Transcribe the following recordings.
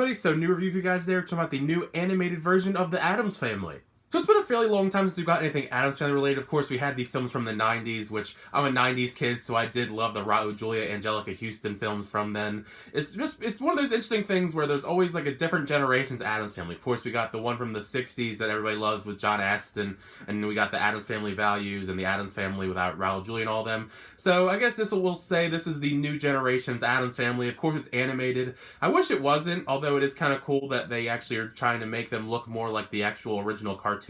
everybody, so new review for you guys there, talking about the new animated version of the Addams Family. So it's been a fairly long time since we got anything Addams Family related. Of course, we had the films from the 90s, which I'm a 90s kid, so I did love the Raul Julia, Angelica Houston films from then. It's one of those interesting things where there's always like a different generation's Addams Family. Of course, we got the one from the 60s that everybody loves with John Astin, and we got the Addams Family Values and the Addams Family without Raul Julia and all them. So I guess we'll say this is the new generation's Addams Family. Of course, it's animated. I wish it wasn't, although it is kind of cool that they actually are trying to make them look more like the actual original cartoon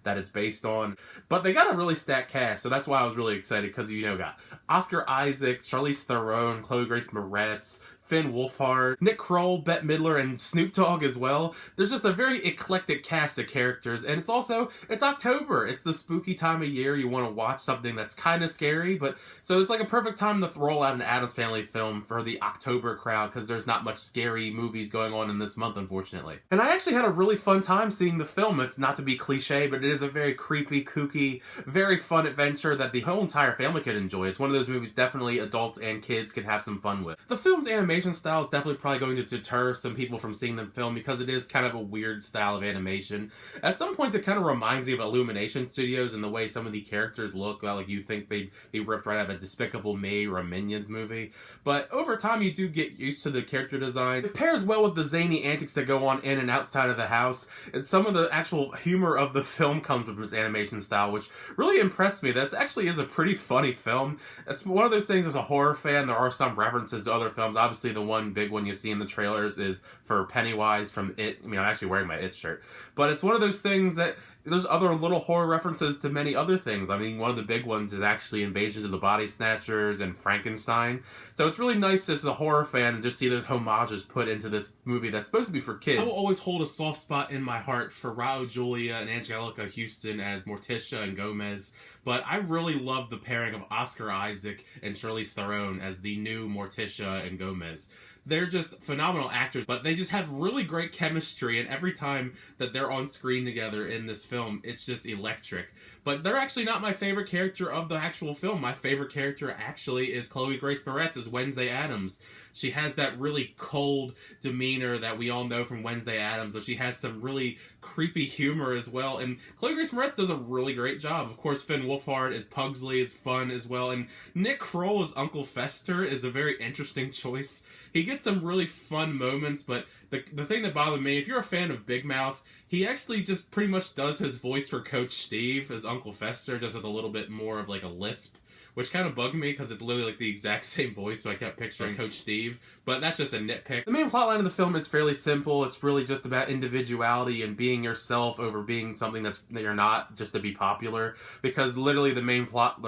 that it's based on. But they got a really stacked cast, so that's why I was really excited, because got Oscar Isaac, Charlize Theron, Chloe Grace Moretz, Finn Wolfhard, Nick Kroll, Bette Midler, and Snoop Dogg as well. There's just a very eclectic cast of characters, and it's October. It's the spooky time of year. You want to watch something that's kind of scary, so it's like a perfect time to roll out an Addams Family film for the October crowd, because there's not much scary movies going on in this month, unfortunately. And I actually had a really fun time seeing the film. It's not to be cliche, but it is a very creepy, kooky, very fun adventure that the whole entire family could enjoy. It's one of those movies definitely adults and kids can have some fun with. The film's animation style is definitely probably going to deter some people from seeing the film, because it is kind of a weird style of animation. At some points, it kind of reminds me of Illumination Studios in the way some of the characters look. Like you think they'd be ripped right out of a Despicable Me or a Minions movie. But over time, you do get used to the character design. It pairs well with the zany antics that go on in and outside of the house. And some of the actual humor of the film comes from its animation style, which really impressed me. That actually is a pretty funny film. It's one of those things, as a horror fan, there are some references to other films. Obviously, the one big one you see in the trailers is for Pennywise from It. I mean, I'm actually wearing my It shirt. But it's one of those things that there's other little horror references to many other things. I mean, one of the big ones is actually Invasions of the Body Snatchers and Frankenstein. So it's really nice as a horror fan to just see those homages put into this movie that's supposed to be for kids. I will always hold a soft spot in my heart for Raul Julia and Angelica Houston as Morticia and Gomez. But I really love the pairing of Oscar Isaac and Charlize Theron as the new Morticia and Gomez. They're just phenomenal actors, but they just have really great chemistry, and every time that they're on screen together in this film, it's just electric. But they're actually not my favorite character of the actual film. My favorite character actually is Chloe Grace Moretz as Wednesday Addams. She has that really cold demeanor that we all know from Wednesday Addams, but she has some really creepy humor as well, and Chloe Grace Moretz does a really great job. Of course, Finn Wolfhard as Pugsley is fun as well, and Nick Kroll as Uncle Fester is a very interesting choice. He gets some really fun moments, but the thing that bothered me, if you're a fan of Big Mouth, he actually just pretty much does his voice for Coach Steve as Uncle Fester, just with a little bit more of like a lisp, which kind of bugged me because it's literally like the exact same voice, so I kept picturing Coach Steve. But that's just a nitpick. The main plotline of the film is fairly simple. It's really just about individuality and being yourself over being something that you're not, just to be popular. Because literally the main plot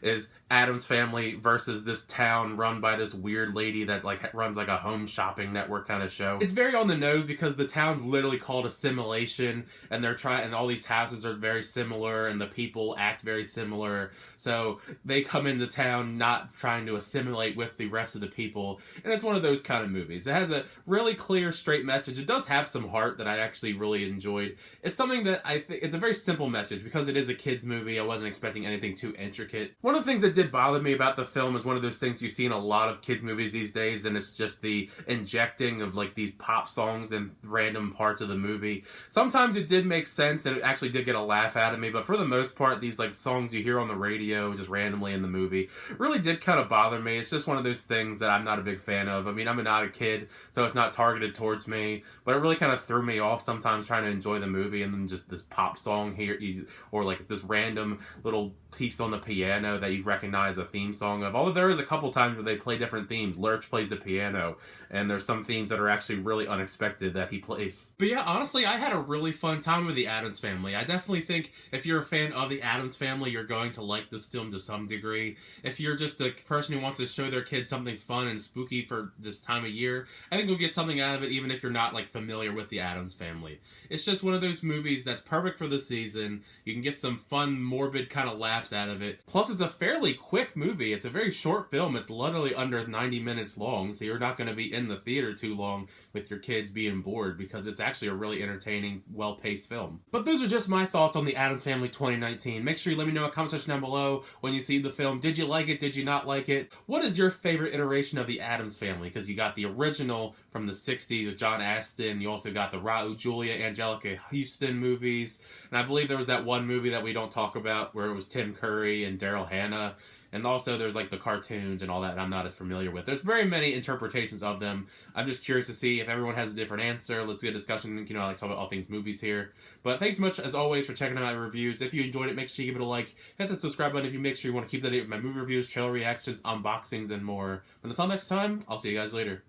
is Addams Family versus this town run by this weird lady that runs like a home shopping network kind of show. It's very on the nose because the town's literally called Assimilation, and and all these houses are very similar, and the people act very similar. So they come into town not trying to assimilate with the rest of the people, and it's one of those kind of movies. It has a really clear, straight message. It does have some heart that I actually really enjoyed. It's something that I think it's a very simple message because it is a kids movie. I wasn't expecting anything too intricate. One of the things that did bother me about the film is one of those things you see in a lot of kids movies these days, and it's just the injecting of like these pop songs in random parts of the movie. Sometimes it did make sense and it actually did get a laugh out of me, but for the most part, these like songs you hear on the radio just randomly in the movie really did kind of bother me. It's just one of those things that I'm not a big fan of. I mean, I'm not a kid, so it's not targeted towards me, but it really kind of threw me off sometimes trying to enjoy the movie, and then just this pop song here, or like this random little piece on the piano that you recognize a theme song of. Although there is a couple times where they play different themes. Lurch plays the piano, and there's some themes that are actually really unexpected that he plays. But yeah, honestly, I had a really fun time with the Addams Family. I definitely think if you're a fan of the Addams Family, you're going to like this film to some degree. If you're just a person who wants to show their kids something fun and spooky for this time of year, I think you'll get something out of it, even if you're not like familiar with the Addams Family. It's just one of those movies that's perfect for the season. You can get some fun, morbid kind of laughs out of it. Plus, it's a fairly quick movie. It's a very short film. It's literally under 90 minutes long, so you're not going to be in the theater too long with with your kids being bored, because it's actually a really entertaining, well-paced film. But those are just my thoughts on the Addams Family 2019. Make sure you let me know in the comment section down below when you see the film. Did you like it? Did you not like it? What is your favorite iteration of the Addams Family? Because you got the original from the 60s with John Astin. You also got the Raul Julia, Angelica Houston movies. And I believe there was that one movie that we don't talk about where it was Tim Curry and Daryl Hannah. And also there's like the cartoons and all that I'm not as familiar with. There's very many interpretations of them. I'm just curious to see if everyone has a different answer. Let's get a discussion. You know, I like to talk about all things movies here. But thanks so much, as always, for checking out my reviews. If you enjoyed it, make sure you give it a like. Hit that subscribe button if you make sure you want to keep that up with my movie reviews, trailer reactions, unboxings, and more. But until next time, I'll see you guys later.